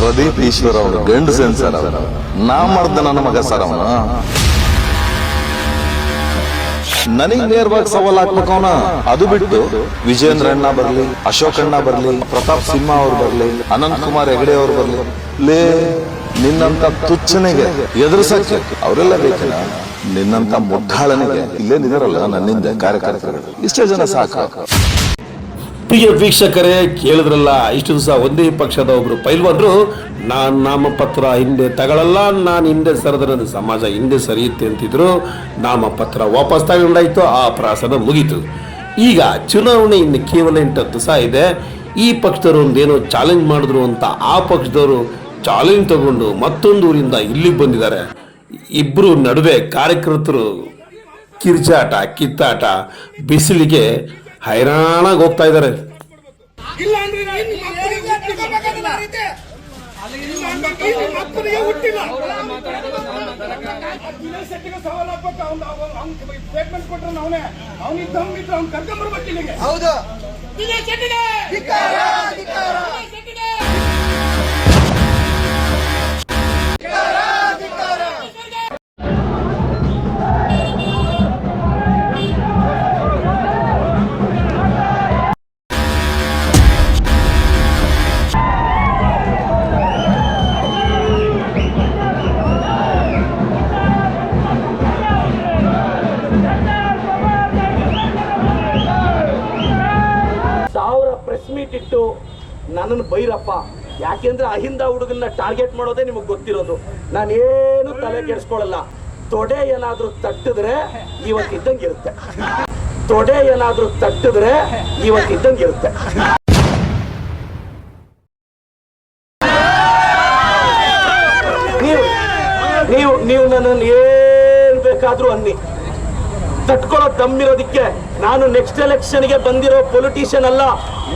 ಪ್ರದೀಪ್ ಈಶ್ವರ್ ಅವರು ಗಂಡಸೇನ್ ಸರ್ ಅವರ ನಾ ಮಾಡ್ದ ನನ್ನ ಮಗ ಸರ್ ಅವನ ನನಗ್ ನೇರವಾಗಿ ಸವಾಲ್ ಹಾಕ್ಬೇಕು ಅವನ. ಅದು ಬಿಟ್ಟು ವಿಜೇಂದ್ರ ಅಣ್ಣ ಬರ್ಲಿ, ಅಶೋಕ್ ಅಣ್ಣ ಬರ್ಲಿ, ಪ್ರತಾಪ್ ಸಿಂಹ ಅವ್ರು ಬರ್ಲಿ, ಅನಂತ್ ಕುಮಾರ್ ಹೆಗಡೆ ಅವ್ರು ಬರ್ಲಿ, ಲೇ ನಿನ್ನಂತ ತುಚ್ಚನಿಗೆ ಎದುರಿಸಕ್ಕೆ ಅವರೆಲ್ಲ ಬೇಕೇನ? ನಿನ್ನಂತ ಮುಟ್ಟಾಳನಿಗೆ ಇಲ್ಲೇನಿದಾರಲ್ಲ ನನ್ನಿಂದ ಕಾರ್ಯಕರ್ತರು ಇಷ್ಟೇ ಜನ ಸಾಕು. ಪ್ರಿಯ ವೀಕ್ಷಕರೇ, ಕೇಳಿದ್ರಲ್ಲ, ಇಷ್ಟು ದಿವಸ ಒಂದೇ ಪಕ್ಷದ ಒಬ್ರು ಪೈಲ್ವಾನ್ರು ನಾನು ನಾಮಪತ್ರ ಹಿಂದೆ ತಗೊಳ್ಳಲ್ಲ, ನಾನು ಹಿಂದೆ ಸರಿದ್ರೆ ನನ್ನ ಸಮಾಜ ಹಿಂದೆ ಸರಿಯುತ್ತೆ ಅಂತಿದ್ರು. ನಾಮಪತ್ರ ವಾಪಸ್ ತಗೊಂಡಾಯ್ತು, ಆ ಪ್ರಾಸನ ಮುಗೀತು. ಈಗ ಚುನಾವಣೆ ಇನ್ನು ಕೇವಲ 8 ದಿವಸ ಇದೆ. ಈ ಪಕ್ಷದವರು ಒಂದೇನೋ ಚಾಲೆಂಜ್ ಮಾಡಿದ್ರು ಅಂತ ಆ ಪಕ್ಷದವರು ಚಾಲೆಂಜ್ ತಗೊಂಡು ಮತ್ತೊಂದು ಊರಿಂದ ಇಲ್ಲಿಗೆ ಬಂದಿದ್ದಾರೆ. ಇಬ್ಬರು ನಡುವೆ ಕಾರ್ಯಕರ್ತರು ಕಿರ್ಚಾಟ, ಕಿತ್ತಾಟ, ಬಿಸಿಲಿಗೆ ಹೈರಾಣಾಗಿ ಹೋಗ್ತಾ ಇದ್ದಾರೆ. ಪ್ರೆಸ್ ಮೀಟ್ ಇಟ್ಟು ನನ್ನನ್ನು ಬೈರಪ್ಪ, ಯಾಕೆಂದ್ರೆ ಅಹಿಂದ ಹುಡುಗನ್ನ ಟಾರ್ಗೆಟ್ ಮಾಡೋದೇ ನಿಮಗೆ ಗೊತ್ತಿರೋದು. ನಾನೇನು ತಲೆ ಕೆಡಿಸ್ಕೊಳ್ಳಲ್ಲ. ತೊಡೆ ಏನಾದ್ರೂ ತಟ್ಟಿದ್ರೆ ಇವತ್ತಿದ್ದಂಗಿರುತ್ತೆ, ತೊಡೆ ಏನಾದ್ರೂ ತಟ್ಟಿದ್ರೆ ಇವತ್ತಿದ್ದಂಗಿರುತ್ತೆ. ನೀವು ನನ್ನನ್ನು ಏನ್ ಬೇಕಾದ್ರೂ ಅನ್ನಿ, ತಟ್ಕೊಳ್ಳೋ ದಮ್ಮಿರೋದಿಕ್ಕೆ ನಾನು ನೆಕ್ಸ್ಟ್ ಎಲೆಕ್ಷನ್ಗೆ ಬಂದಿರೋ ಪೊಲಿಟಿಷಿಯನ್ ಅಲ್ಲ,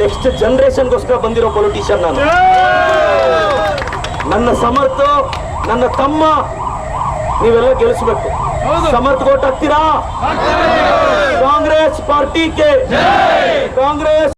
ನೆಕ್ಸ್ಟ್ ಜನರೇಷನ್ಗೋಸ್ಕರ ಬಂದಿರೋ ಪೊಲಿಟಿಷಿಯನ್ ನಾನು. ನನ್ನ ಸಮರ್ಥ, ನನ್ನ ತಮ್ಮ ನೀವೆಲ್ಲ ಗೆಲ್ಲಿಸ್ಬೇಕು. ಸಮರ್ಥ ಓಟ್ ಹಾಕ್ತೀರಾ? ಕಾಂಗ್ರೆಸ್ ಪಾರ್ಟಿಗೆ, ಕಾಂಗ್ರೆಸ್